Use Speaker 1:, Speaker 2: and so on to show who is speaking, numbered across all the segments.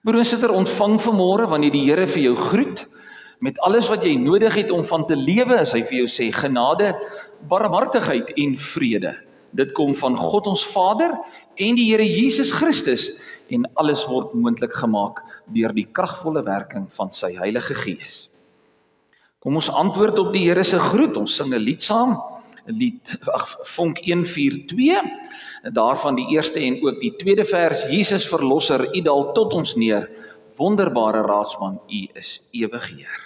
Speaker 1: Broersuster, ontvang vanmôre wanneer die Here vir jou groet, met alles wat jy nodig het om van te lewe, as hy vir jou sê, genade, barmhartigheid en vrede. Dit kom van God ons Vader en die Here Jesus Christus, en alles word moontlik gemaak deur die kragvolle werking van sy Heilige Gees. Kom ons antwoord op die Here se groet, ons sing 'n lied saam, Vonk 142, daarvan die eerste en ook die tweede vers, Jesus Verlosser, U daal tot ons neer, wonderbare Raadsman, U is ewig Heer.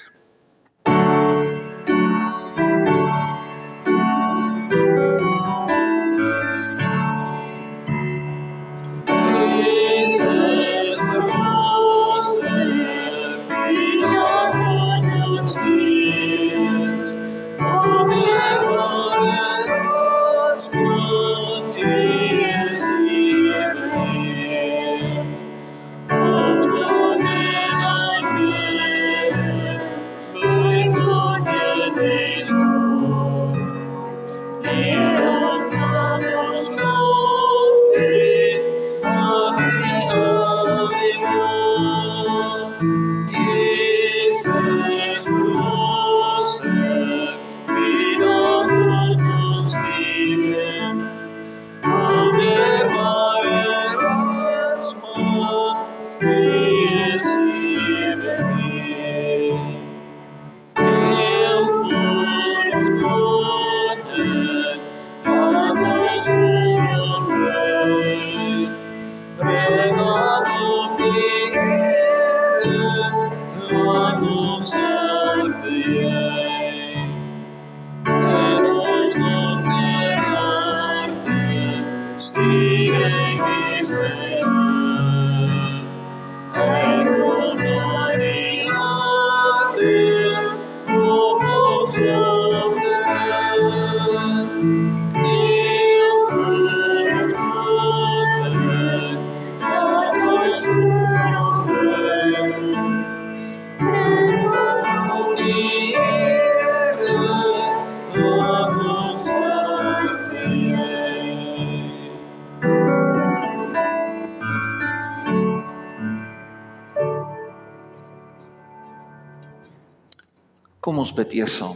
Speaker 1: Kom ons bid eers saam.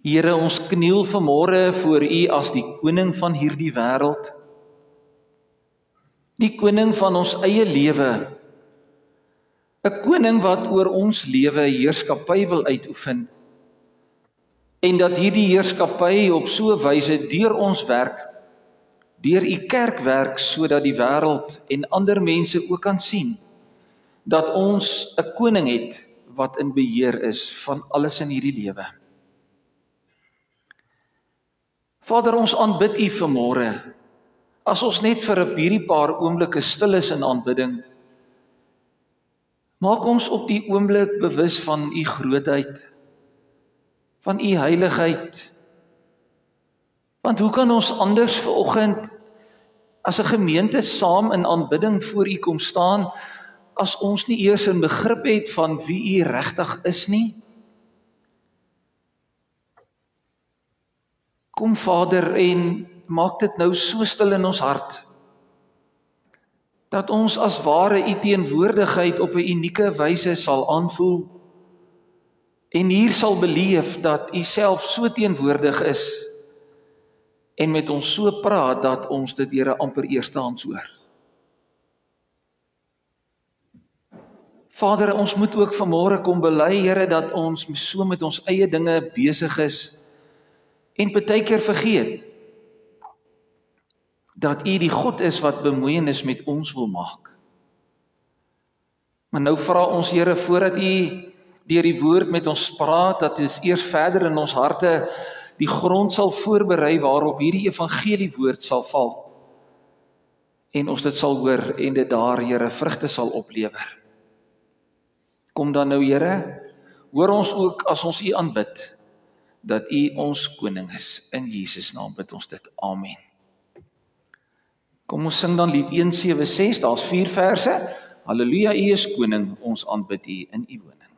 Speaker 1: Here, ons kniel vanmôre voor U as die koning van hierdie wêreld, die koning van ons eie lewe, 'n koning wat oor ons lewe heerskappy wil uitoefen, en dat hierdie heerskappy op so 'n wyse deur ons werk, deur U kerk werk, sodat die wêreld en ander mense ook kan sien, dat ons 'n koning het wat in beheer is van alles in hierdie lewe. Vader, ons aanbid U vanmôre, as ons net vir hierdie paar oomblikke stil is in aanbidding, maak ons op die oomblik bewus van U grootheid, van U heiligheid, want hoe kan ons anders vanoggend as 'n gemeente saam in aanbidding voor U kom staan, as ons nie eers 'n begrip het van wie U regtig is nie? Kom Vader, en maak dit nou so stil in ons hart, dat ons as ware U teenwoordigheid op 'n unieke wyse sal aanvoel, en hier sal beleef dat U self so teenwoordig is, en met ons so praat, dat ons dit Here amper eerstehands hoor. Vader, ons moet ook vanmôre kom bely, Here, dat ons so met ons eie dinge besig is, en partykeer vergeet, dat U die God is wat bemoeienis met ons wil maak. Maar nou vra ons, Here, voordat U deur die woord met ons praat, dat ons eers verder in ons harte die grond sal voorberei waarop hierdie evangelie woord sal val, en ons dit sal hoor, en dit daar, Here, vrugte sal oplewer. Kom dan nou, Here, hoor ons ook as ons U aanbid, dat U ons koning is. In Jesus naam bid ons dit. Amen. Kom ons sing dan lied 176, daar's 4 verse. Halleluja, U is koning, ons aanbid U in U woning.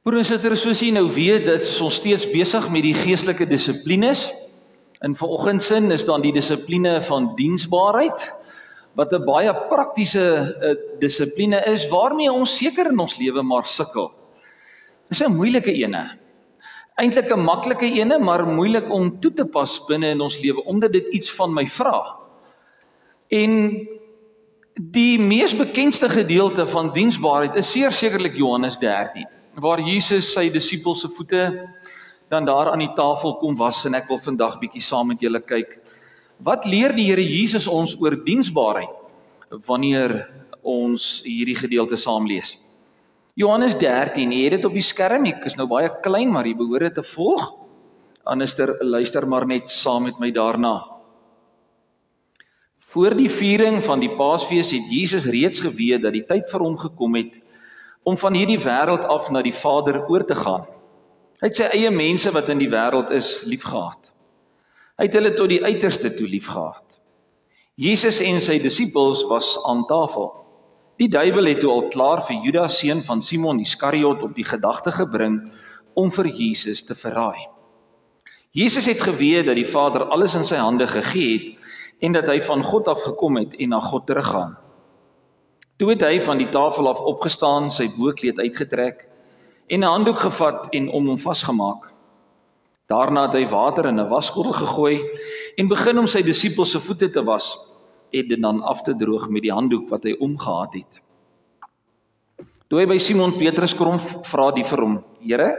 Speaker 1: Broer en suster, soos jy nou weet, dat ons steeds besig met die geestelike dissiplines. In vanoggend is dan die dissipline van diensbaarheid, wat 'n baie praktiese dissipline is, waarmee ons seker in ons lewe maar sukkel. Dis 'n moeilike ene. Eintlik 'n maklike ene, maar moeilik om toe te pas binne in ons lewe, omdat dit iets van my vra. En die mees bekendste gedeelte van diensbaarheid is sekerlik Johannes 13. Waar Jesus sy disippels se voete dan daar aan die tafel kom was, en ek wil vandag bietjie saam met julle kyk. Wat leer die Here Jesus ons oor diensbaarheid wanneer ons hierdie gedeelte saam lees? Johannes 13, jy het dit op die skerm, ek is nou baie klein, maar jy behoort dit te volg. Anders luister maar net saam met my daarna. Voor die viering van die Paasfees het Jesus reeds geweet dat die tyd vir hom gekom het om van hierdie wêreld af na die Vader oor te gaan. Hy het sy eie mense wat in die wêreld is liefgehad. Hy het hulle tot die uiterste toe liefgehad. Jesus en sy disippels was aan tafel. Die duiwel het toe al klaar vir Judas, seun van Simon Iskariot, op die gedagte gebring om vir Jesus te verraai. Jesus het geweet dat die Vader alles in sy hande gegee het en dat hy van God af gekom het en na God teruggaan. Toe het hy van die tafel af opgestaan, sy boekleed uitgetrek en 'n handdoek gevat en om hom vasgemaak. Daarna het hy water in 'n waskorrel gegooi en begin om sy disippels se voete te was en dit dan af te droog met die handdoek wat hy omgehad het. Toe hy by Simon Petrus kom, vra die vir hom: "Here,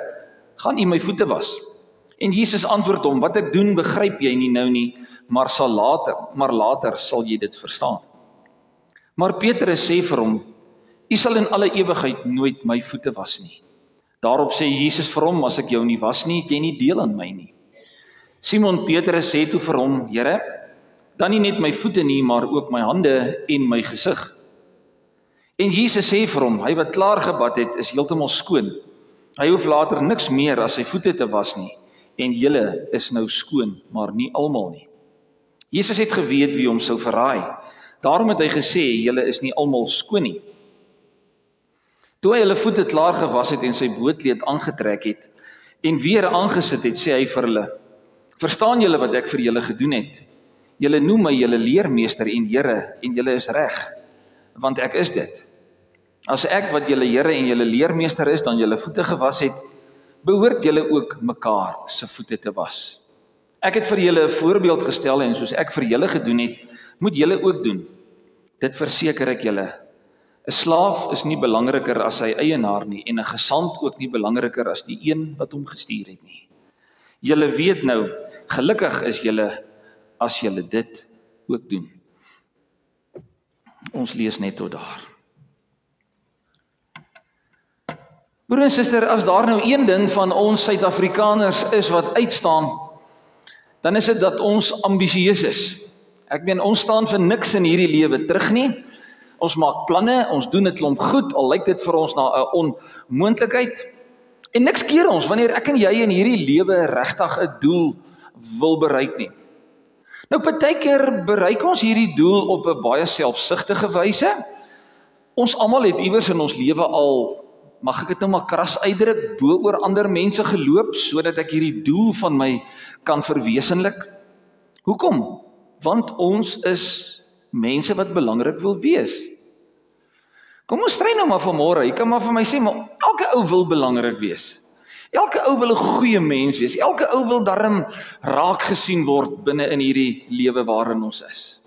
Speaker 1: gaan U my voete was?" En Jesus antwoord hom: "Wat ek doen, begryp jy nie nou nie, maar later sal jy dit verstaan." Maar Petrus sê vir hom: "U sal in alle ewigheid nooit my voete was nie." Daarop sê Jesus vir hom: "As ek jou nie was nie, het jy nie deel aan my nie." Simon Petrus sê toe vir hom: "Here, dan nie net my voete nie, maar ook my hande en my gesig." En Jesus sê vir hom: "Hy wat klaar gebad het, is heeltemal skoon. Hy hoef later niks meer as sy voete te was nie, en julle is nou skoon, maar nie almal nie." Jesus het geweet wie hom sou verraai. Daarom het hy gesê: "Julle is nie almal skoon nie." Toe hy hulle voete klaar gewas het en sy boekleed aangetrek het en weer aangesit het, sê hy vir hulle: "Verstaan julle wat ek vir julle gedoen het? Julle noem my julle leermeester en Here, en julle is reg, want ek is dit. As ek wat julle Here en julle leermeester is, dan julle voete gewas het, behoort julle ook mekaar se voete te was. Ek het vir julle 'n voorbeeld gestel en soos ek vir julle gedoen het, moet julle ook doen. Dit verseker ek julle. 'n Slaaf is nie belangriker as sy eienaar nie, en 'n gesant ook nie belangriker as die een wat hom gestuur het nie. Julle weet nou, gelukkig is julle as julle dit ook doen." Ons lees net tot daar. Broer en suster, as daar nou een ding van ons Suid-Afrikaners is wat uitstaan, dan is dit dat ons ambisieus is. Ek meen, ons staan vir niks in hierdie lewe terug nie. Ons maak planne, ons doen 'n klomp goed, al lyk dit vir ons na 'n onmoontlikheid. En niks keer ons wanneer ek en jy in hierdie lewe regtig 'n doel wil bereik nie. Nou, partykeer bereik ons hierdie doel op 'n baie selfsugtige wyse. Ons almal het iewers in ons lewe al, mag ek dit nou maar kras uitdruk, bo oor ander mense geloop, sodat ek hierdie doel van my kan verwesenlik. Hoekom? Want ons is mense wat belangrik wil wees. Kom ons stry nou maar vanmôre, jy kan maar vir my sê, maar elke ou wil belangrik wees. Elke ou wil 'n goeie mens wees, elke ou wil darm raak gesien word binne in hierdie lewe waarin ons is.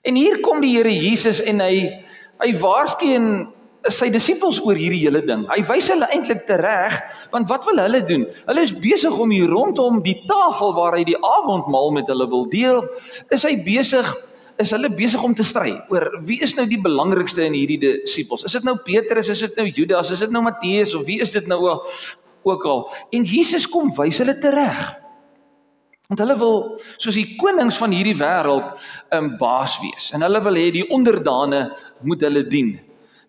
Speaker 1: En hier kom die Here Jesus en hy waarsku sy disippels oor hierdie hele ding. Hy wys hulle eintlik tereg, want wat wil hulle doen? Hulle is besig om hier rondom die tafel waar hy die avondmaal met hulle wil deel, is hulle besig om te stry oor wie is nou die belangrikste in hierdie disippels? Is dit nou Petrus, is dit nou Judas, is dit nou Matteus, of wie is dit nou ook al? En Jesus kom wys hulle tereg. Want hulle wil, soos die konings van hierdie wêreld, baas wees. En hulle wil hê die onderdane moet hulle dien.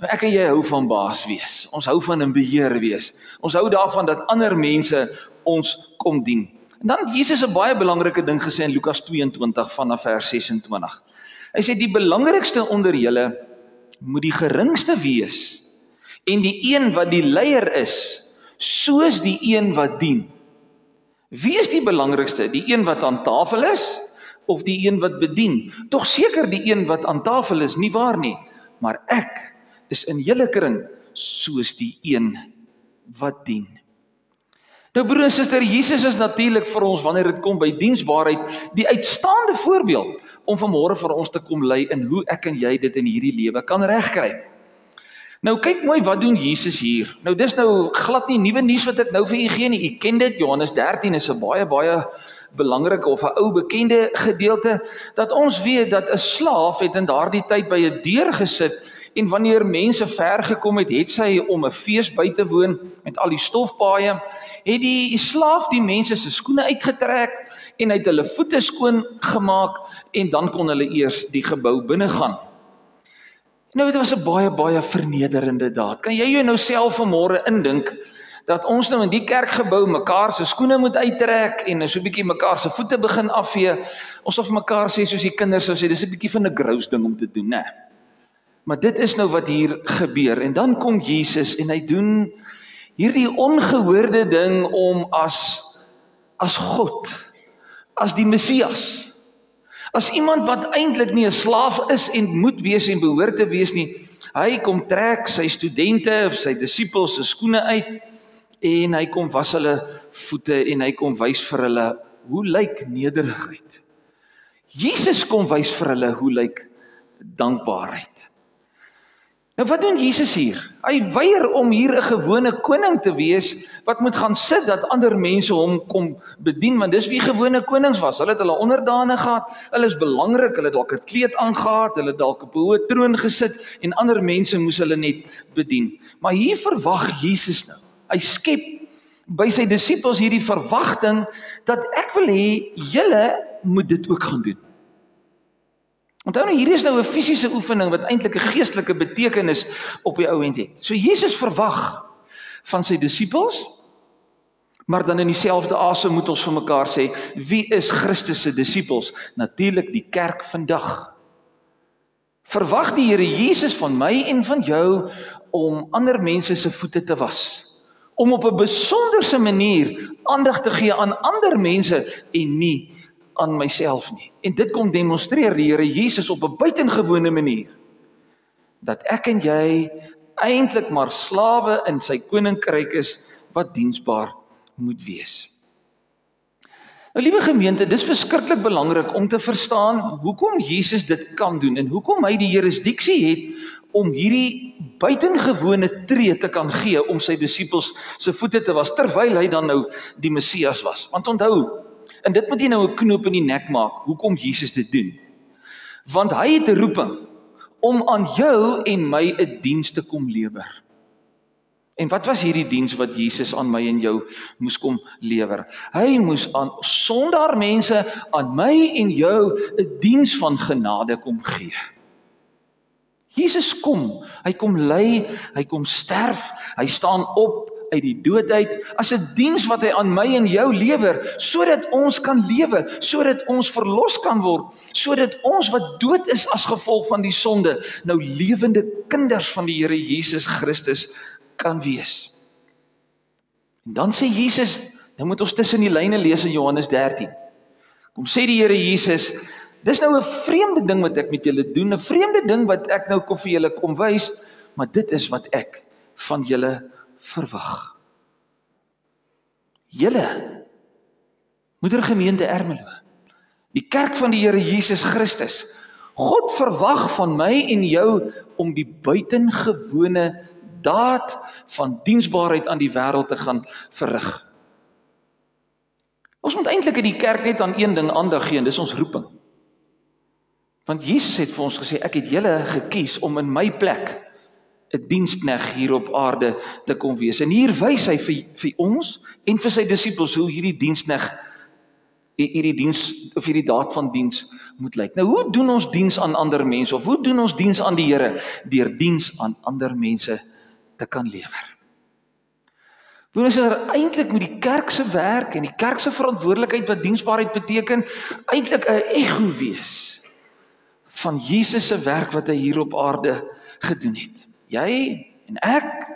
Speaker 1: Nou ek en jy hou van baas wees. Ons hou van 'n beheer wees. Ons hou daarvan dat ander mense ons kom dien. En dan het Jesus 'n baie belangrike ding gesê in Lukas 22 vanaf vers 26. Hy sê die belangrikste onder julle moet die geringste wees en die een wat die leier is, soos die een wat dien. Wie is die belangrikste? Die een wat aan tafel is of die een wat bedien? Tog seker die een wat aan tafel is, nie waar nie, maar ek is in julle kring soos die een wat dien. Nou broer en suster, Jesus is natuurlik vir ons wanneer dit kom by diensbaarheid die uitstaande voorbeeld om vanmôre vir ons te kom lei in hoe ek en jy dit in hierdie lewe kan regkry. Nou kyk mooi wat doen Jesus hier. Nou dis nou glad nie nuwe nuus wat ek nou vir u gee nie. U ken dit, Johannes 13 is 'n baie belangrike of 'n ou bekende gedeelte dat ons weet dat 'n slaaf het in daardie tyd by 'n deur gesit. En wanneer mense ver gekom het sy om 'n fees by te woon met al die stofpaaie, het die slaaf die mense se skoene uitgetrek en hy het hulle voete skoon gemaak en dan kon hulle eers die gebou binne gaan. Nou dit was 'n baie vernederende daad. Kan jy jou nou self vanmôre indink dat ons nou in die kerkgebou mekaar se skoene moet uittrek en so 'n bietjie mekaar se voete begin afvee? Ons of mekaar sê soos die kinders sou sê, dis 'n bietjie van 'n gross ding om te doen, né? Maar dit is nou wat hier gebeur. En dan kom Jesus en hy doen hierdie ongehoorde ding om as God, as die Messias, as iemand wat eintlik nie 'n slaaf is en moet wees en behoort te wees nie. Hy kom trek sy studente of sy disippels se skoene uit en hy kom was hulle voete en hy kom wys vir hulle hoe lyk nederigheid. Jesus kom wys vir hulle hoe lyk dankbaarheid. Nou wat doen Jesus hier? Hy weier om hier 'n gewone koning te wees wat moet gaan sit dat ander mense hom kom bedien, want dis wie gewone konings was. Hulle het hulle onderdane gehad, hulle is belangrik, hulle het dalk 'n kleed aangetree, hulle het dalk op 'n hoë troon gesit en ander mense moes hulle net bedien. Maar hier verwag Jesus nou. Hy skep by sy disippels hierdie verwagting dat ek wil hê julle moet dit ook gaan doen. Onthou nou, hier is nou 'n fisiese oefening wat eintlik 'n geestelike betekenis op die ou end het. So Jesus verwag van sy disippels, maar dan in dieselfde asem moet ons vir mekaar sê, wie is Christus se disippels? Natuurlik die kerk vandag. Verwag die Here Jesus van my en van jou om ander mense se voete te was, om op 'n besonderse manier aandag te gee aan ander mense en nie aan myself nie. En dit kom demonstreer die Here Jesus op 'n buitengewone manier, dat ek en jy eintlik maar slawe in sy koninkryk is, wat diensbaar moet wees. Nou liewe gemeente, dis verskriklik belangrik om te verstaan hoekom Jesus dit kan doen, en hoekom hy die jurisdiksie het om hierdie buitengewone tree te kan gee, om sy disippels se voete te was, terwyl hy dan nou die Messias was. Want onthou, en dit moet jy nou 'n knoop in die nek maak, hoekom Jesus dit doen. Want hy het 'n roeping om aan jou en my 'n diens te kom lewer. En wat was hierdie diens wat Jesus aan my en jou moes kom lewer? Hy moes aan sondaar mense, aan my en jou 'n diens van genade kom gee. Jesus kom, hy kom ly, hy kom sterf, hy staan op uit die dood uit, as 'n diens wat hy aan my en jou lewer, sodat ons kan lewe, sodat ons verlos kan word, sodat ons wat dood is as gevolg van die sonde, nou lewende kinders van die Here Jesus Christus kan wees. En dan sê Jesus, nou moet ons tussen die lyne lees in Johannes 13. Kom sê die Here Jesus, Dis nou 'n vreemde ding wat ek met julle doen, 'n vreemde ding wat ek nou vir julle kom wys, maar dit is wat ek van julle verwag. Julle, Moedergemeente Ermelo, die kerk van die Here Jesus Christus, God verwag van my en jou om die buitengewone daad van diensbaarheid aan die wêreld te gaan verrig. Ons moet eintlik in die kerk net aan een ding aandag gee, en dis ons roeping. Want Jesus het vir ons gesê, ek het julle gekies om in my plek 'n diensknegt hier op aarde te kom wees. En hier wys hy vir ons en vir sy disippels hoe hierdie diensknegt, hierdie daad van diens moet lyk. Nou, hoe doen ons diens aan ander mense, of hoe doen ons diens aan die Here? Deur diens aan ander mense te kan lewer. Ons is eintlik met die kerk se werk en die kerk se verantwoordelikheid wat diensbaarheid beteken, eintlik 'n ego wees van Jesus se werk wat hy hier op aarde gedoen het. Jy en ek,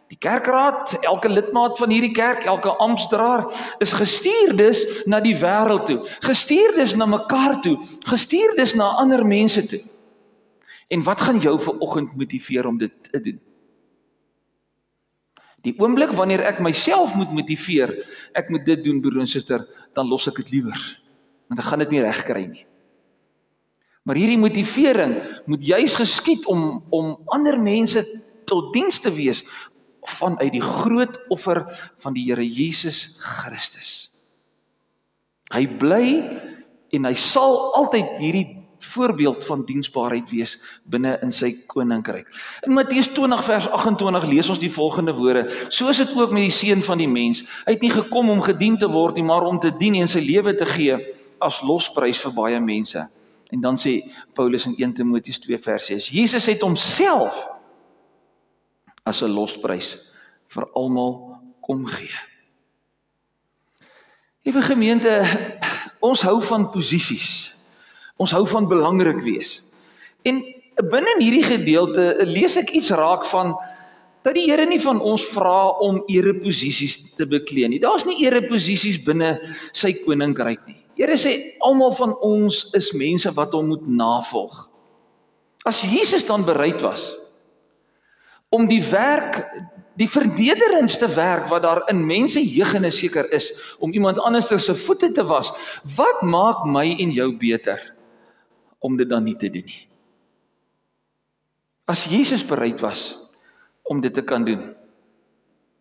Speaker 1: die kerkraad, elke lidmaat van hierdie kerk, elke amptsdraer, is gestuurdes na die wêreld toe, gestuurdes na mekaar toe, gestuurdes na ander mense toe. En wat gaan jou vanoggend motiveer om dit te doen? Die oomblik wanneer ek myself moet motiveer, ek moet dit doen, broer en suster, dan los ek dit liewers, want ek gaan dit nie reg kry nie. Maar hierdie motivering moet juis geskied om ander mense tot diens te wees vanuit die groot offer van die Here Jesus Christus. Hy bly en hy sal altyd hierdie voorbeeld van diensbaarheid wees binne in sy koninkryk. In Matteus 20 vers 28 lees ons die volgende woorde: So is dit ook met die Seun van die mens. Hy het nie gekom om gedien te word nie, maar om te dien en sy lewe te gee as losprys vir baie mense. En dan sê Paulus in 1 Timoteus 2 vers 6, Jesus het homself as 'n losprys vir almal kom gee. Liewe gemeente, ons hou van posisies. Ons hou van belangrik wees. En binne in hierdie gedeelte lees ek iets raak van dat die Here nie van ons vra om ereposisies te beklee nie. Daar's nie ereposisies binne sy koninkryk nie. Here sê, almal van ons is mense wat hom moet navolg. As Jesus dan bereid was om die werk, die vernederendste werk wat daar in mense jeugene seker is, om iemand anders se voete te was, wat maak my en jou beter om dit dan nie te doen nie? As Jesus bereid was om dit te kan doen,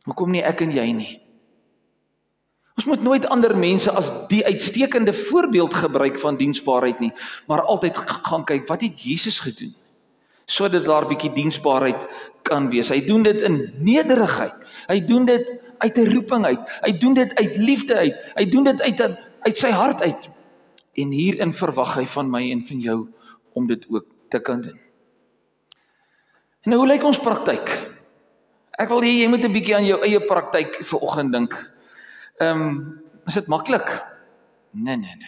Speaker 1: hoekom nie ek en jy nie? Ons moet nooit ander mense as die uitstekende voorbeeld gebruik van diensbaarheid nie, maar altyd gaan kyk, wat het Jesus gedoen? Sodat daar 'n bietjie diensbaarheid kan wees. Hy doen dit in nederigheid. Hy doen dit uit 'n roeping uit. Hy doen dit uit liefde uit. Hy doen dit uit sy hart uit. En hierin verwag hy van my en van jou om dit ook te kan doen. En nou, hoe lyk ons praktyk? Ek wil hê jy moet 'n bietjie aan jou eie praktyk vanoggend dink. Is dit maklik? Nee.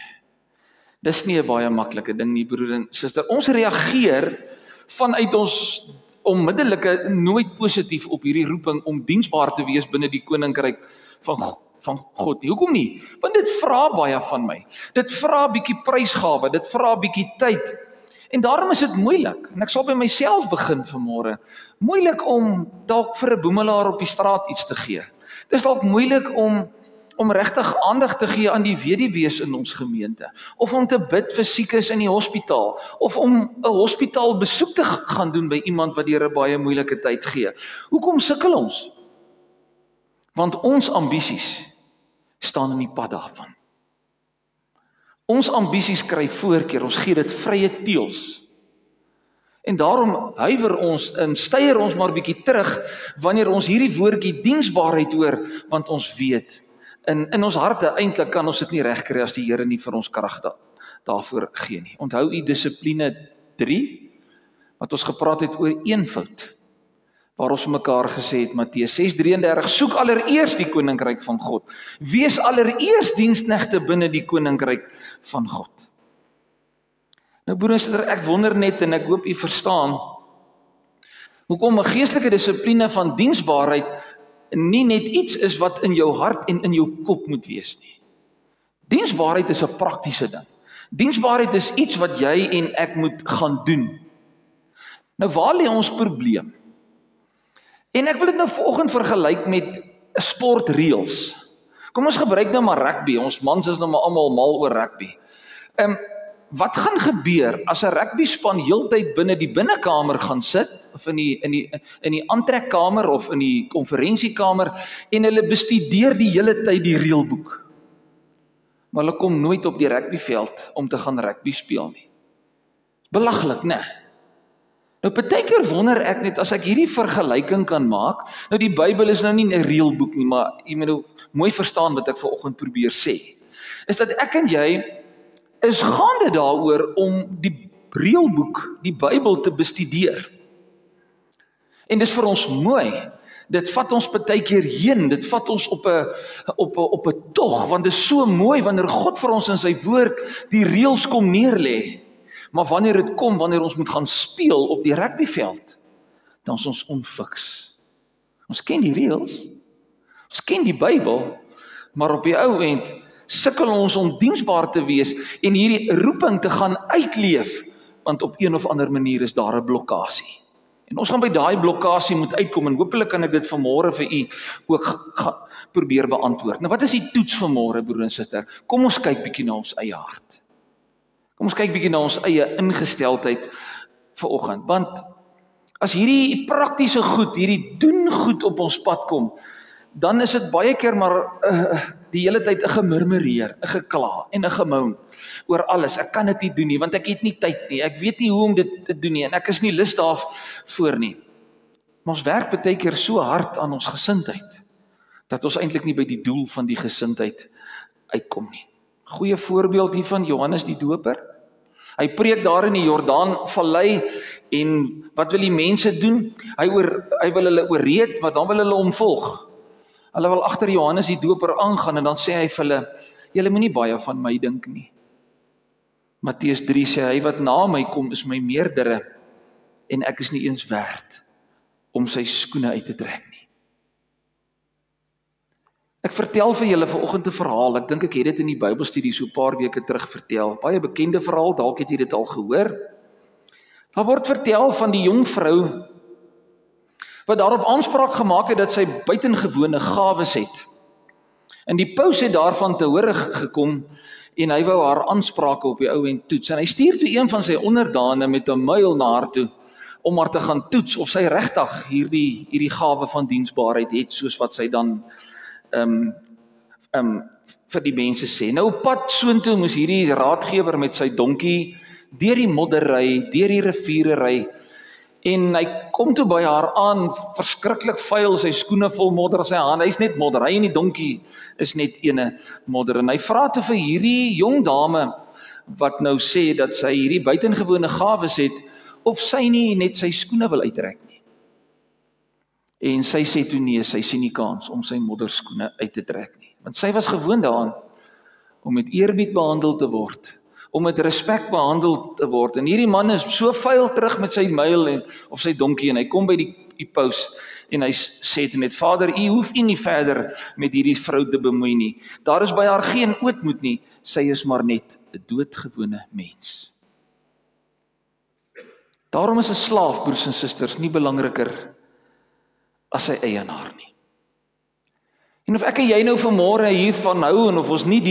Speaker 1: Dis nie 'n baie maklike ding nie, broer en suster. Ons reageer vanuit ons onmiddellike nooit positief op hierdie roeping om diensbaar te wees binne die koninkryk van God. Hoekom nie? Want dit vra baie van my. Dit vra 'n bietjie prysgawe, dit vra 'n bietjie tyd. En daarom is dit moeilik. En ek sal by myself begin vanmôre. Moeilik om dalk vir 'n boemelaar op die straat iets te gee. Dis dalk moeilik om regtig aandag te gee aan die weduwees in ons gemeente, of om te bid vir siekes in die hospitaal, of om 'n hospitaal besoek te gaan doen by iemand wat deur 'n baie moeilike tyd gee. Hoekom sukkel ons? Want ons ambisies staan in die pad daarvan. Ons ambisies kry voorkeur, ons gee dit vrye teels. En daarom huiwer ons en styer ons maar bietjie terug wanneer ons hierdie woordjie diensbaarheid hoor, want ons weet in ons harte eintlik kan ons dit nie regkry as die Here nie vir ons krag daarvoor gee nie. Onthou u dissipline 3 wat ons gepraat het oor eenvoud, waar ons vir mekaar gesê het, Matteus 6:33, soek allereers die koninkryk van God. Wees allereers diensknegte binne die koninkryk van God. Nou broers, ek wonder net en ek hoop u verstaan, hoekom 'n geestelike dissipline van diensbaarheid nie net iets is wat in jou hart en in jou kop moet wees nie. Diensbaarheid is 'n praktiese ding. Diensbaarheid is iets wat jy en ek moet gaan doen. Nou waar lê ons probleem? En ek wil dit nou vanoggend vergelyk met sportreëls. Kom ons gebruik nou maar rugby. Ons mans is nou maar almal mal oor rugby. Wat gaan gebeur as 'n rugbyspan heeltyd binne die binnekamer gaan sit, of in die aantrekkamer of in die konferensiekamer, en hulle bestudeer die hele tyd die reëlboek? Maar hulle kom nooit op die rugbyveld om te gaan rugby speel nie. Belaglik, né? Nou partykeer wonder ek net, as ek hierdie vergelyking kan maak, nou die Bybel is nou nie 'n reëlboek nie, maar jy moet nou mooi verstaan wat ek vanoggend probeer sê, is dat ek en jy is gaande daaroor om die reëlboek, die Bybel te bestudeer. En dis vir ons mooi. Dit vat ons partykeer heen, dit vat ons op 'n tog, want dit is so mooi wanneer God vir ons in sy woord die reëls kom neerlê. Maar wanneer ons moet gaan speel op die rugbyveld, dan is ons onfiks. Ons ken die reëls, ons ken die Bybel, maar op die ou end sukkel ons om diensbaar te wees en hierdie roeping te gaan uitleef, want op een of ander manier is daar 'n blokkasie. En ons gaan by daai blokkasie moet uitkom, en hopelik kan ek dit vanmôre vir u ook probeer beantwoord. Nou wat is die toets vanmôre, broer en suster? Kom ons kyk bietjie na ons eie hart. Kom ons kyk bietjie na ons eie ingesteldheid vanoggend, want as hierdie praktiese goed, hierdie doen goed op ons pad kom, dan is dit baie keer maar die hele tyd 'n gemurmureer, 'n gekla en 'n gemoan oor alles. Ek kan dit nie doen nie, want ek het nie tyd nie, ek weet nie hoe om dit te doen nie, en ek is nie lus daarvoor nie. Maar ons werk baie keer so hard aan ons gesindheid, dat ons eintlik nie by die doel van die gesindheid uitkom nie. Goeie voorbeeld hiervan, Johannes die Doper. Hy preek daar in die Jordaanvallei, en wat wil die mense doen? Hy wil hulle ooreed, want dan wil hulle hom volg. Hulle wil agter Johannes die Doper aangaan, en dan sê hy vir hulle, julle moenie baie van my dink nie. Matteus 3 sê, hy wat na my kom is my meerdere, en ek is nie eens werd om sy skoene uit te trek nie. Ek vertel vir julle vanoggend 'n verhaal, ek dink ek het dit in die Bybelstudie so 'n paar weke terug vertel, baie bekende verhaal, dalk het jy dit al gehoor. Daar word vertel van die jong vrou, wat daarop aanspraak gemaak het dat sy buitengewone gawes het. En die paus het daarvan te hore gekom, en hy wou haar aansprake op die ou end toets. En hy stuur toe een van sy onderdane met 'n muil na haar toe, om haar te gaan toets, of sy regtig hierdie gawe van diensbaarheid het, soos wat sy dan vir die mense sê. Nou op pad soontoe moes hierdie raadgewer met sy donkie deur die modder ry, deur die riviere ry, en hy kom toe by haar aan, verskriklik vuil, sy skoene vol modder, sy hand, hy's net modder, hy en die donkie is net ene modder, en hy vra toe vir hierdie jong dame, wat nou sê dat sy hierdie buitengewone gawes het, of sy nie net sy skoene wil uittrek nie. En sy sê toe nee, sy sien nie kans om sy modderskoene uit te trek nie, want sy was gewoond daaraan om met eerbied behandel te word, om met respek behandel te word. En hierdie man is so vuil terug met sy muil of sy donkie, en hy kom by die paus, en hy sê toe net, Vader, u hoef nie verder met hierdie vrou te bemoei nie. Daar is by haar geen ootmoed nie, sy is maar net 'n doodgewone mens. Daarom is 'n slaaf, broers en susters, nie belangriker as sy eienaar nie. En of ek en jy nou vanmôre hiervan hou, en of ons nie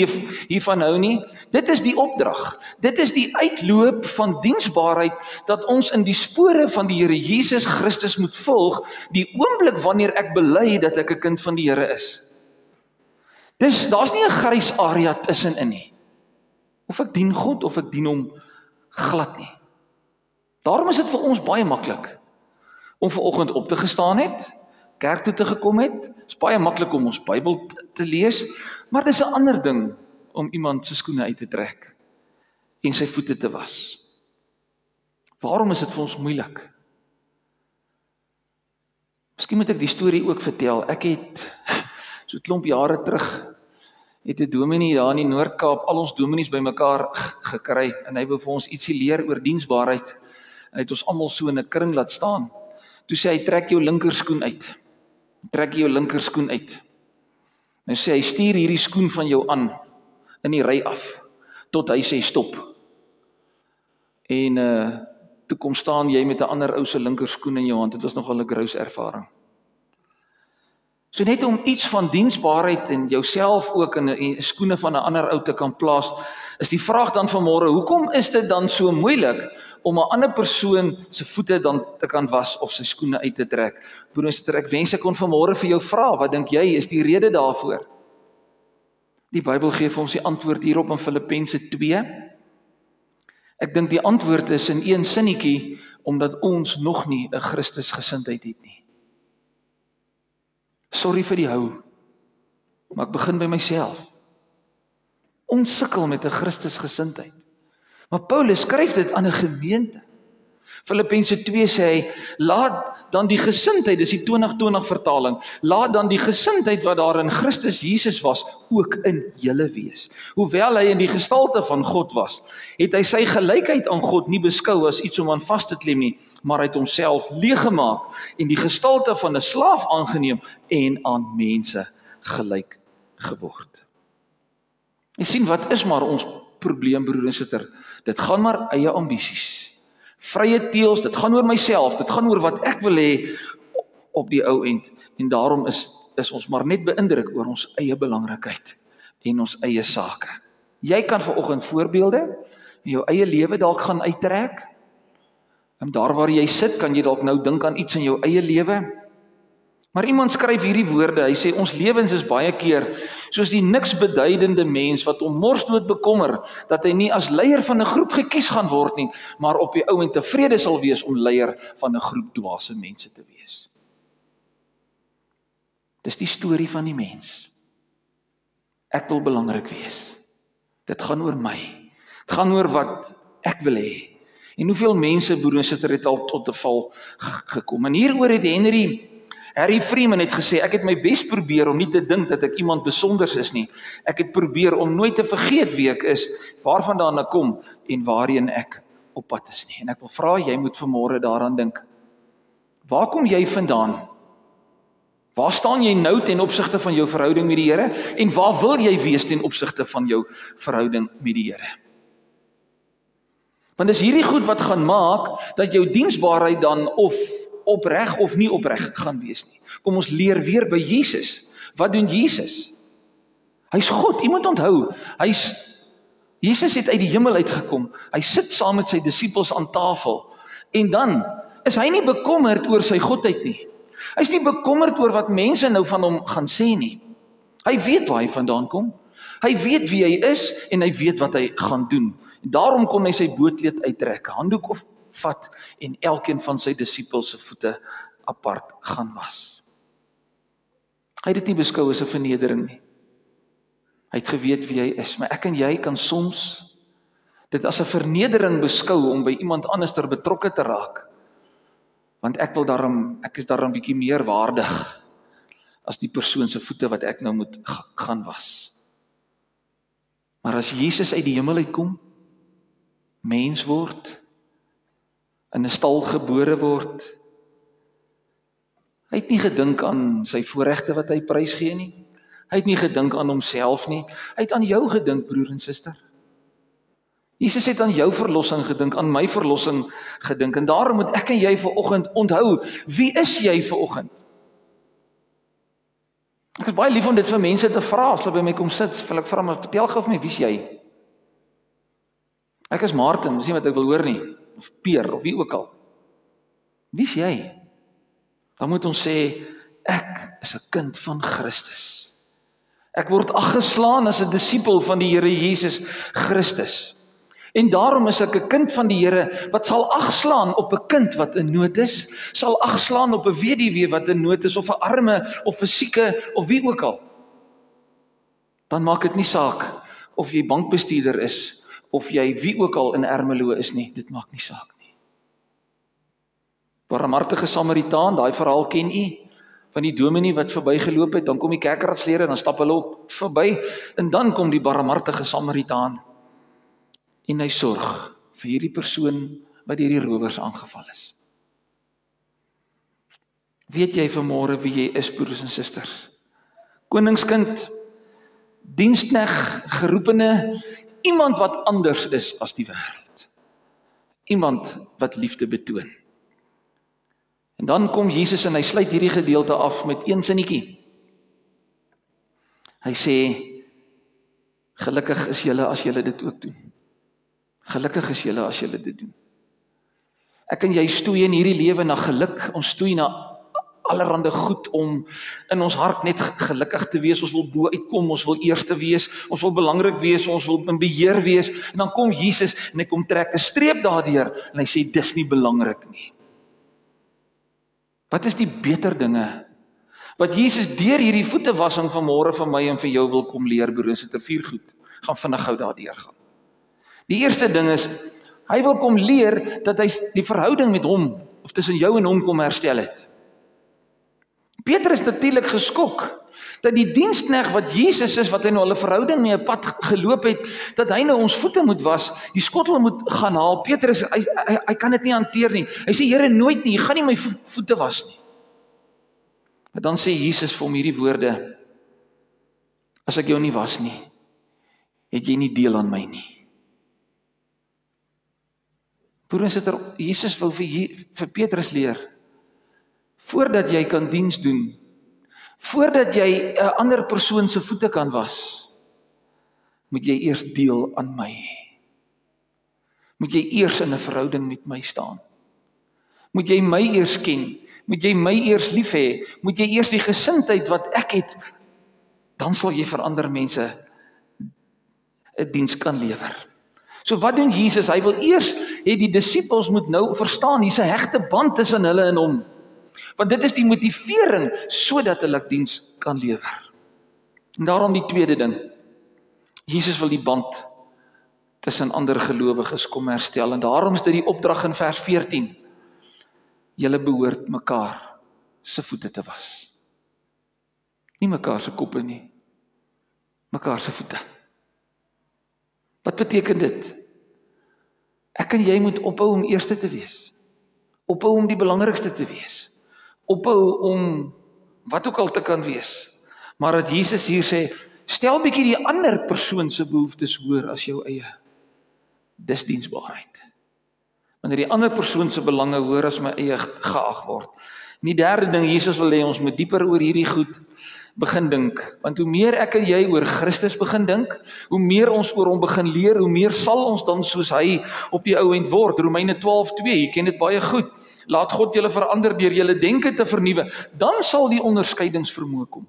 Speaker 1: hiervan hou nie, dit is die opdrag. Dit is die uitloop van diensbaarheid, dat ons in die spore van die Here Jesus Christus moet volg, die oomblik wanneer ek bely dat ek 'n kind van die Here is. Daar's nie 'n grys area tussenin nie. Of ek dien God, of ek dien hom glad nie. Daarom is dit vir ons baie maklik om vanoggend op te gestaan het, kerk toe te gekom het. Is baie maklik om ons Bybel te lees, maar dis 'n ander ding om iemand se skoene uit te trek en sy voete te was. Waarom is dit vir ons moeilik? Miskien moet ek die storie ook vertel. Ek het so 'n klomp jare terug het 'n dominee daar in die Noord-Kaap al ons dominees bymekaar gekry, en hy wou vir ons ietsie leer oor diensbaarheid. En hy het ons almal so in 'n kring laat staan. Toe sê hy, trek jou linkerskoen uit. Trek jou linkerskoen uit. Nou sê hy, stuur hierdie skoen van jou aan in die ry af tot hy sê stop. En toe kom staan jy met 'n ander ou se linkerskoen in jou hand. Dit was nogal 'n groot ervaring. So net om iets van diensbaarheid en jouself ook in 'n skoene van 'n ander ou te kan plaas, is die vraag dan vanmôre, hoekom is dit dan so moeilik om 'n ander persoon se voete dan te kan was of sy skoene uit te trek? Broers, ek wens ek kon vanmôre vir jou vra, wat dink jy is die rede daarvoor? Die Bybel gee vir ons die antwoord hierop in Filippense 2. Ek dink die antwoord is in een sinnetjie, omdat ons nog nie 'n Christusgesindheid het nie. Sorry vir die hou, maar ek begin by myself. Ons sukkel met 'n Christusgesindheid. Maar Paulus skryf dit aan 'n gemeente. Filippense 2 sê hy, laat dan die gesindheid, dis die 2020 vertaling, laat dan die gesindheid wat daar in Christus Jesus was, ook in julle wees. Hoewel hy in die gestalte van God was, het hy sy gelykheid aan God nie beskou as iets om aan vas te klem nie, maar hy het homself leeggemaak en die gestalte van 'n slaaf aangeneem en aan mense gelyk geword. Jy sien, wat is maar ons probleem, broer en suster? Dit gaan maar eie ambisies. Vrye teels, dit gaan oor myself, dit gaan oor wat ek wil hê op die ou end. En daarom is ons maar net beïndruk oor ons eie belangrikheid en ons eie sake. Jy kan vanoggend voorbeelde in jou eie lewe dalk gaan uittrek. En daar waar jy sit, kan jy dalk nou dink aan iets in jou eie lewe. Maar iemand skryf hierdie woorde, hy sê ons lewens is baie keer soos die niks beduidende mens wat om morsdood bekommer dat hy nie as leier van 'n groep gekies gaan word nie, maar op die ou en tevrede sal wees om leier van 'n groep dwaase mense te wees. Dis die storie van die mens. Ek wil belangrik wees. Dit gaan oor my. Dit gaan oor wat ek wil hê. En hoeveel mense, broer en suster, het al tot 'n val gekom. En hieroor het Harry Freeman het gesê, ek het my bes probeer om nie te dink dat ek iemand besonders is nie. Ek het probeer om nooit te vergeet wie ek is, waarvandaan ek kom en waarheen ek op pad is nie. En ek wil vra, jy moet vanmôre daaraan dink. Waar kom jy vandaan? Waar staan jy nou ten opsigte van jou verhouding met die Here? En waar wil jy wees ten opsigte van jou verhouding met die Here? Want dis hierdie goed wat gaan maak dat jou diensbaarheid dan of opreg of nie opreg gaan wees nie. Kom ons leer weer by Jesus. Wat doen Jesus? Hy's God, iemand onthou. Jesus het uit die hemel uitgekom. Hy sit saam met sy disippels aan tafel. En dan is hy nie bekommerd oor sy godheid nie. Hy's nie bekommerd oor wat mense nou van hom gaan sê nie. Hy weet waar hy vandaan kom. Hy weet wie hy is en hy weet wat hy gaan doen. En daarom kon hy sy bootleed uittrek, handdoek of vat en elkeen van sy disippels se voete apart gaan was. Hy het dit nie beskou as 'n vernedering nie. Hy het geweet wie hy is, maar ek en jy kan soms dit as 'n vernedering beskou om by iemand anders betrokke te raak. Want ek is daarom bietjie meer waardig as die persoon se voete wat ek nou moet gaan was. Maar as Jesus uit die hemel uitkom, mens word, in 'n stal gebore word. Hy het nie gedink aan sy voorregte wat hy prysgee nie. Hy het nie gedink aan homself nie. Hy het aan jou gedink, broer en suster. Jesus het aan jou verlossing gedink, aan my verlossing gedink. En daarom moet ek en jy vanoggend onthou, wie is jy vanoggend? Ek is baie lief om dit vir mense te vra, as hulle by my kom sit, wil ek vra, maar vertel gou vir my, wie is jy? Ek is Martin, dis nie wat ek wil hoor nie. Of Peer, of wie ook al. Wie is jy? Dan moet ons sê, ek is 'n kind van Christus. Ek word aggeslaan as 'n disipel van die Here Jesus Christus. En daarom is ek 'n kind van die Here, wat sal agslaan op 'n kind wat in nood is, sal agslaan op 'n weduwee wat in nood is, of 'n arme, of 'n sieke, of wie ook al. Dan maak dit nie saak of jy bankbestuurder is, of jy wie ook al in Ermelo is nie, dit maak nie saak nie. Barmhartige Samaritaan, daai verhaal ken u, van die dominee wat verbygeloop het, dan kom die kerkraadslede, dan stap hulle op verby, en dan kom die barmhartige Samaritaan, en hy sorg vir hierdie persoon wat deur die rowers aangeval is. Weet jy vanmôre wie jy is, broers en susters? Koningskind, dienskneg, geroepene, iemand wat anders is as die wêreld. Iemand wat liefde betoon. En dan kom Jesus en hy sluit hierdie gedeelte af met een sinnetjie. Hy sê, gelukkig is julle as julle dit ook doen. Gelukkig is julle as julle dit doen. Ek en jy stoei in hierdie lewe na geluk, ons stoei na allerhande goed om in ons hart net gelukkig te wees, ons wil bo uitkom, ons wil eerste wees, ons wil belangrik wees, ons wil in beheer wees, en dan kom Jesus en hy kom trek 'n streep daardeur, en hy sê, dis nie belangrik nie. Wat is die beter dinge, wat Jesus deur hierdie voetewassing vanmôre vir my en vir jou wil kom leer, broers, dit 4 goed, gaan vinnig gou daardeur gaan. Die eerste ding is, hy wil kom leer, dat hy die verhouding met hom, of tussen jou en hom kom herstel het. Petrus is natuurlik geskok, dat die dienskneg wat Jesus is, wat hy nou al 'n verhouding mee 'n pad geloop het, dat hy nou ons voete moet was, die skottel moet gaan haal. Petrus, hy kan dit nie hanteer nie. Hy sê, Here, nooit nie, jy gaan nie my voete was nie. Maar dan sê Jesus vir hom hierdie woorde, as ek jou nie was nie, het jy nie deel aan my nie. Broers, Jesus wil vir Petrus leer, voordat jy kan diens doen, voordat jy 'n ander persoon se voete kan was, moet jy eers deel aan my hê. Moet jy eers in 'n verhouding met my staan. Moet jy my eers ken, moet jy my eers lief hê, moet jy eers die gesindheid wat ek het, dan sal jy vir ander mense 'n diens kan lewer. So wat doen Jesus? Hy wil eers hê die disippels moet nou verstaan, hier's 'n hegte band tussen hulle en hom. Want dit is die motivering, sodat hulle diens kan lewer. En daarom die tweede ding, Jesus wil die band tussen ander gelowiges kom herstel, en daarom is dit die opdrag in vers 14, julle behoort mekaar se voete te was. Nie mekaar se koppe nie, mekaar se voete. Wat beteken dit? Ek en jy moet ophou om eerste te wees, ophou om die belangrikste te wees, ophou om wat ook al te kan wees, maar dat Jesus hier sê, stel bietjie die ander persoon se behoeftes hoër as jou eie. Dis diensbaarheid. Wanneer die ander persoon se belange hoër as my eie geag word. En die derde ding, Jesus wil hê ons moet dieper oor hierdie goed begin dink, want hoe meer ek en jy oor Christus begin dink, hoe meer ons oor hom begin leer, hoe meer sal ons dan soos hy op die ou end word. Romeine 12:2, jy ken dit baie goed. Laat God julle verander deur julle denke te vernuwe, dan sal die onderskeidingsvermoë kom,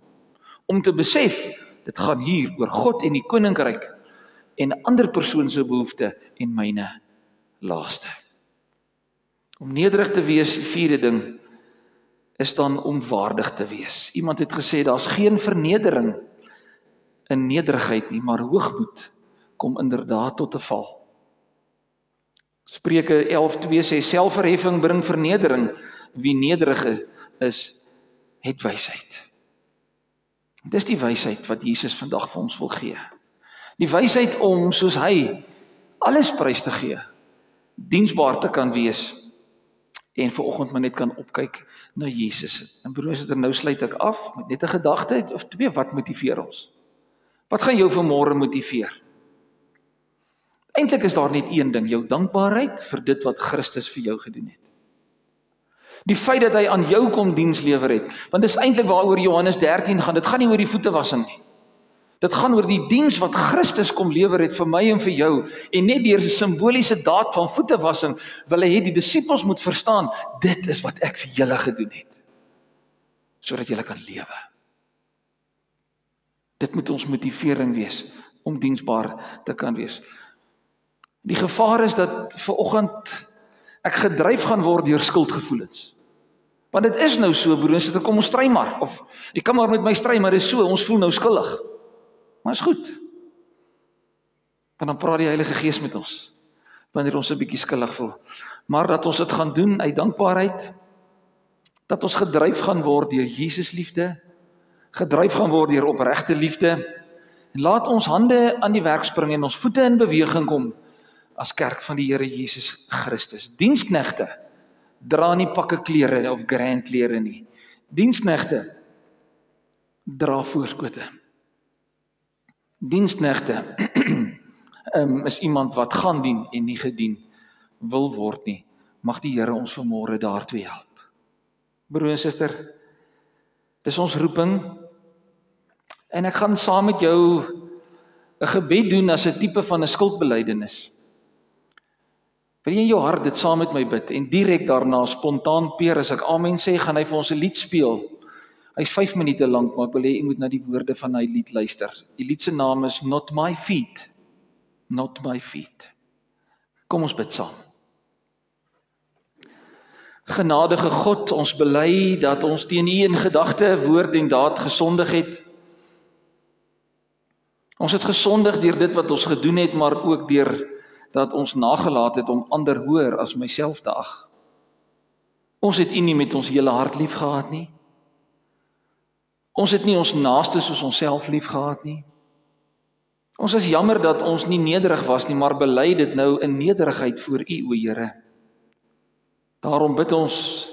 Speaker 1: om te besef, dit gaan hier oor God en die koninkryk, en 'n ander persoon se behoefte en myne laaste. Om nederig te wees, die vierde ding, is dan om waardig te wees. Iemand het gesê, daar's geen vernedering in nederigheid nie, maar hoogmoed kom inderdaad tot 'n val. Spreuke 11:2 sê, selfverheffing bring vernedering, wie nederig is, het wysheid. Dis die wysheid wat Jesus vandag vir ons wil gee. Die wysheid om, soos hy, alles prys te gee, diensbaar te kan wees, en vanoggend maar net kan opkyk na Jesus. En broers, nou sluit ek af met net 'n gedagte of twee, wat motiveer ons? Wat gaan jou vanmôre motiveer? Eintlik is daar net een ding, jou dankbaarheid vir dit wat Christus vir jou gedoen het. Die feit dat hy aan jou kom diens lewer het, want dis eintlik waaroor Johannes 13 gaan, dit gaan nie oor die voetewassing nie. Dit gaan oor die diens wat Christus kom lewer het vir my en vir jou, en net deur 'n simboliese daad van voetewassing wil hy hê die disippels moet verstaan, dit is wat ek vir julle gedoen het, sodat julle kan lewe. Dit moet ons motivering wees, om diensbaar te kan wees. Die gevaar is dat vanoggend ek gedryf gaan word deur skuldgevoelens. Want dit is nou so, broers, dit kom ons stry maar, of ek kan maar met my stry, maar dit is so, ons voel nou skuldig. Maar is goed. En dan praat die Heilige Gees met ons, wanneer ons 'n bietjie skuldig voel. Maar dat ons dit gaan doen uit dankbaarheid, dat ons gedryf gaan word deur Jesus liefde, gedryf gaan word deur opregte liefde, en laat ons hande aan die werk spring en ons voete in beweging kom, as kerk van die Here Jesus Christus. Diensknegte dra nie pakke klere of grand klere nie. Diensknegte dra voorskote. Diensknegte is iemand wat gaan dien en nie gedien wil word nie. Mag die Here ons vanmôre daartoe help. Broer en suster, dis ons roeping, en ek gaan saam met jou 'n gebed doen as 'n tipe van 'n skuldbelydenis. Wil jy in jou hart dit saam met my bid, en direk daarna, spontaan Peer, as ek amen sê, gaan hy vir ons 'n lied speel. Hy's 5 minute lank, maar ek wil hê jy moet na die woorde van hy lied luister. Die lied se naam is Not My Feet. Not My Feet. Kom ons bid saam. Genadige God, ons bely dat ons teen U in gedagte, woord en daad gesondig het. Ons het gesondig deur dit wat ons gedoen het, maar ook deur dat ons nagelaat het om ander hoër as myself te ag. Ons het U nie met ons hele hart lief gehad nie. Ons het nie ons naaste soos onsself lief gehad nie. Ons is jammer dat ons nie nederig was nie, maar bely dit nou in nederigheid voor U, o Here. Daarom bid ons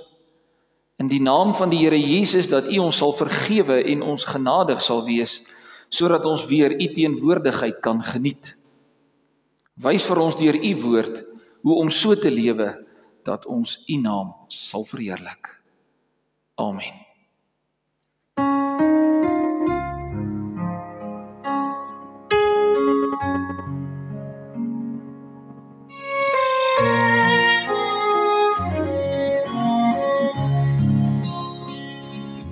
Speaker 1: in die naam van die Here Jesus dat U ons sal vergewe en ons genadig sal wees, sodat ons weer U teenwoordigheid kan geniet. Wys vir ons deur U woord hoe om so te lewe dat ons U naam sal verheerlik. Amen.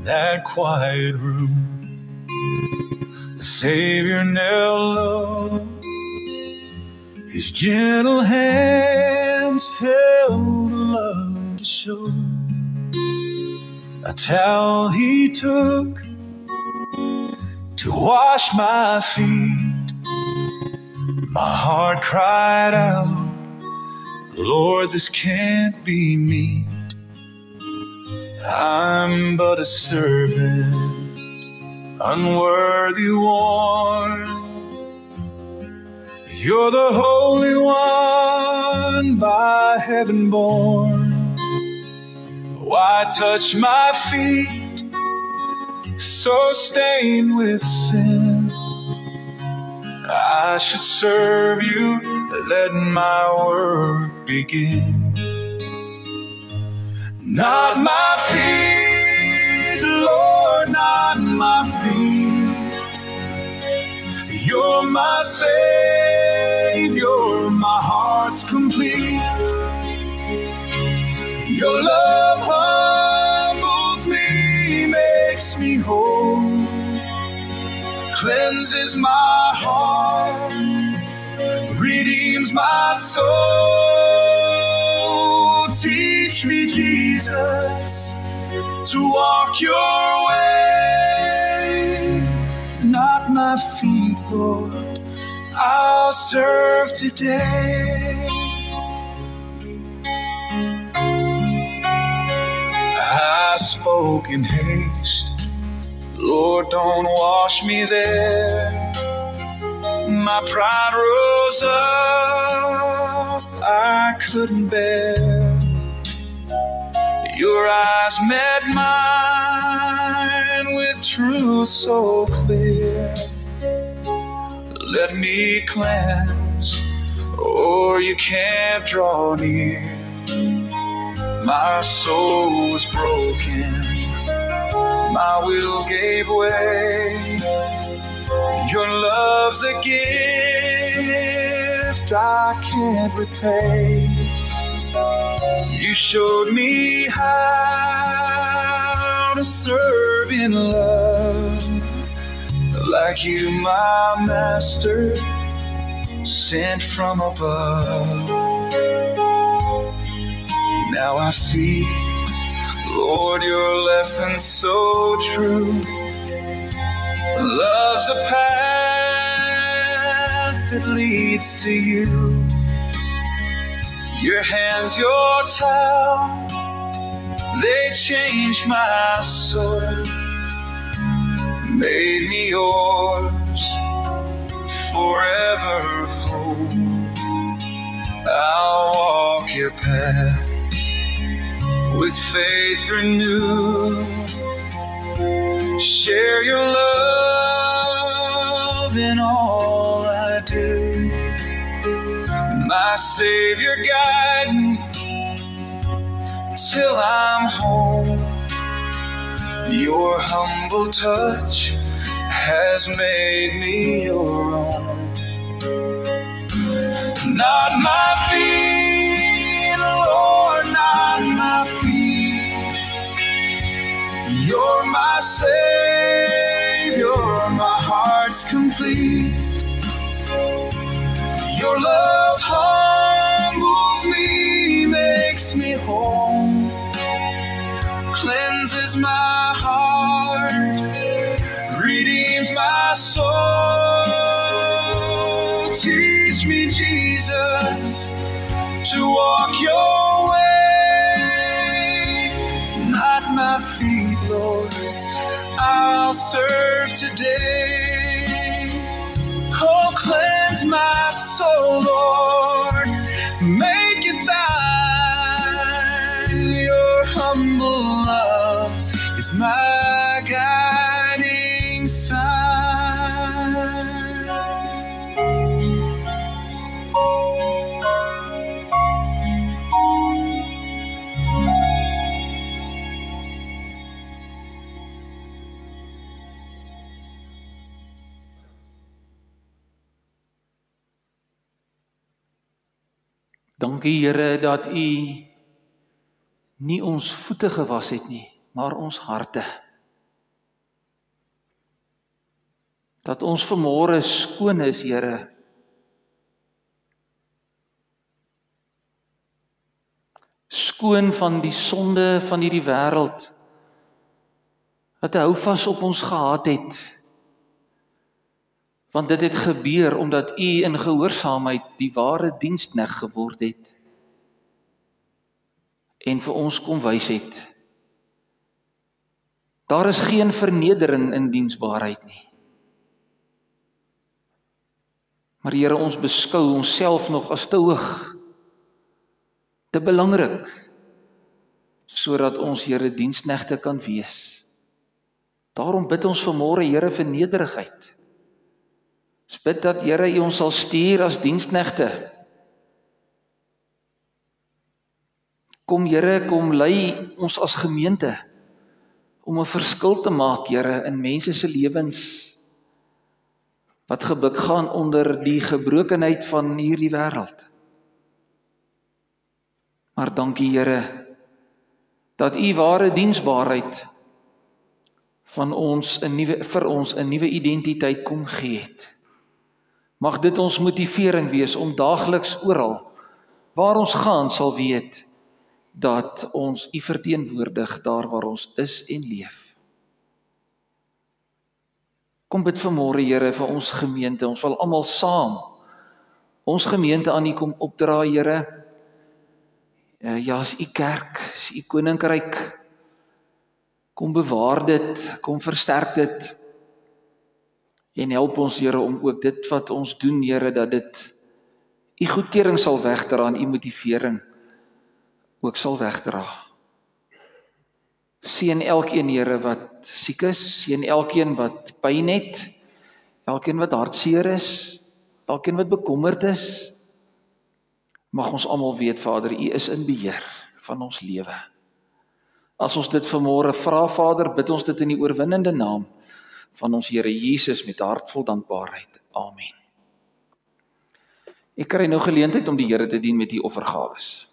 Speaker 2: That quiet room, the Savior knelt low. His gentle hands held love to show. A towel He took to wash my feet. My heart cried out, Lord, this can't be me. I'm but a servant, unworthy one. You're the Holy One, by heaven born. Why touch my feet, so stained with sin? I should serve You, let my work begin. Not my feet, Lord, not my feet. You're my Savior, my heart's complete. Your love humbles me, makes me whole, cleanses my heart, redeems my soul. Teach me, Jesus, to walk Your way. Not my feet, Lord, I'll serve today. I spoke in haste, Lord, don't wash me there. My pride rose up, I couldn't bear. Your eyes met mine with truth so clear. Let me cleanse, or You can't draw near. My soul was broken, my will gave way. Your love's a gift I can't repay. You showed me how to serve in love, like You, my master, sent from above. Now I see, Lord, Your lesson so true. Love's a path that leads to You. Your hands, Your towel, they changed my soul, made me Yours, forever whole. I'll walk Your path with faith renewed, share Your love in all I do. My Savior, guide till I'm home. Your humble touch has made me your own. Not my feet, Lord, not my feet. You're my Savior, my heart's complete. Your love humbles me, makes me whole, cleanses my heart, redeems my soul. Teach me, Jesus, to walk your way. Not my feet, Lord, I'll serve today. Oh, cleanse my soul, Lord, make it thine. Your humble love is my guiding sign.
Speaker 1: Dankie Here dat U nie ons voete gewas het nie, maar ons harte. Dat ons vanmôre skoon is, Here. Skoon van die sonde van hierdie wêreld, wat hou vas op ons gehad het. Want dit het gebeur omdat U in gehoorsaamheid die ware diensknegt geword het en vir ons kom wys het. Daar is geen vernedering in diensbaarheid nie. Maar Here, ons beskou onsself nog as te hoog, te belangrik, sodat ons Here diensknegte kan wees. Daarom bid ons vanmôre, Here, vir nederigheid. Ons bid dat Here U ons sal stuur as diensknegte. Kom Here, kom lei ons as gemeente om 'n verskil te maak, Here, in mense se lewens wat gebuk gaan onder die gebrokenheid van hierdie wêreld. Maar dankie Here dat U ware diensbaarheid van ons vir ons 'n nuwe identiteit kom gee het. Mag dit ons motivering wees om daagliks oral waar ons gaan sal weet dat ons U verteenwoordig daar waar ons is en leef. Kom bid vanmôre Here vir ons gemeente, ons wil almal saam ons gemeente aan U kom opdra, Here. Ja, is U kerk, is U koninkryk. Kom bewaar dit, kom versterk dit. En help ons, Here, om ook dit wat ons doen, Here, dat dit U goedkeuring sal wegdra en U motivering ook sal wegdra. Seën elkeen, Here, wat siek is, seën elkeen wat pyn het, elkeen wat hartseer is, elkeen wat bekommerd is. Mag ons almal weet, Vader, U is in beheer van ons lewe. As ons dit vanmôre vra, Vader, bid ons dit in die oorwinnende naam van ons Here Jesus met hart vol dankbaarheid. Amen. Ek kry nou geleentheid om die Here te dien met die offergawes.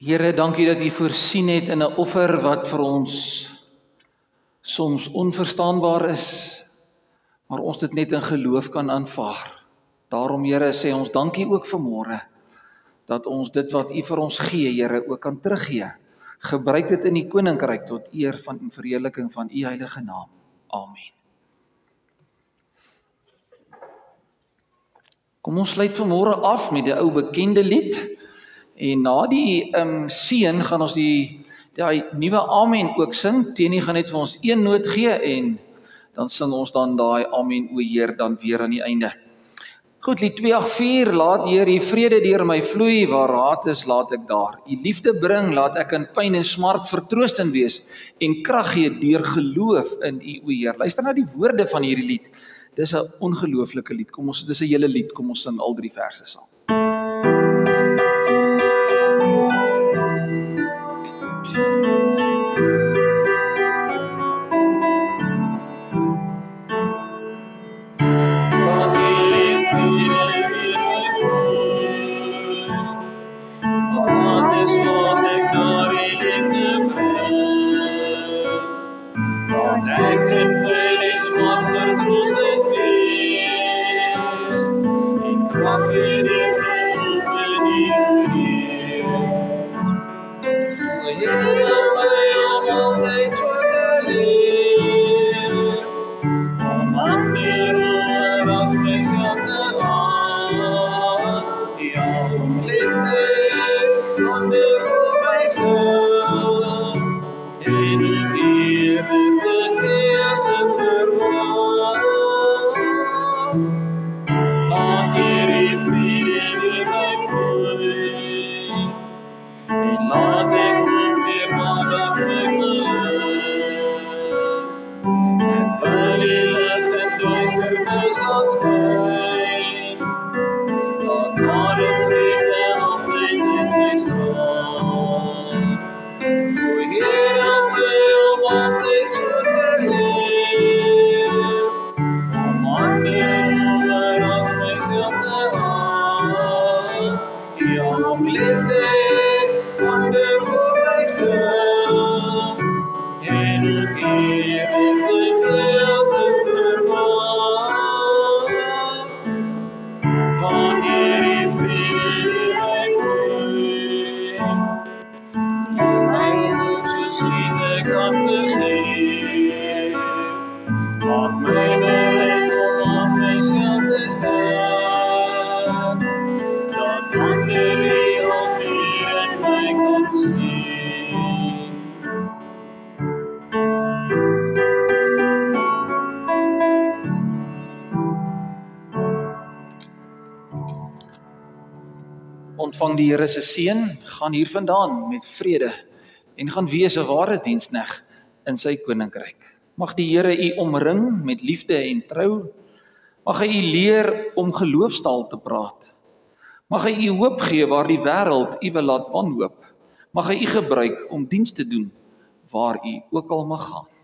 Speaker 1: Here, dankie dat U voorsien het in 'n offer wat vir ons soms onverstaanbaar is, maar ons dit net in geloof kan aanvaar. Daarom, Here, sê ons dankie ook vanmôre, dat ons dit wat U vir ons gee, Here, ook kan teruggee. Gebruik dit in die koninkryk tot eer van en verheerliking van U heilige naam. Amen. Kom ons sluit vanmôre af met die ou bekende lied. En na die seën gaan ons die nuwe amen ook sing. Teni gaan net vir ons een noot gee en dan sing ons dan daai amen o Heer dan weer aan die einde. Goed, lied 284, laat Heer U vrede deur my vloei, waar haat is, laat ek daar. U liefde bring, laat ek in pyn en smart vertroostend wees en krag gee deur geloof in U o Heer. Luister na die woorde van hierdie lied. Dis 'n ongelooflike lied. Dis 'n hele lied. Kom ons sing al 3 verse saam. Ontvang die Here se seën, gaan hier vandaan met vrede en gaan wees 'n ware dienskneg in sy koninkryk. Mag die Here u omring met liefde en trou. Mag hy u leer om geloofstaal te praat. Mag hy u hoop gee waar die wêreld u wil laat wanhoop. Mag hy u gebruik om diens te doen waar u ook al mag gaan.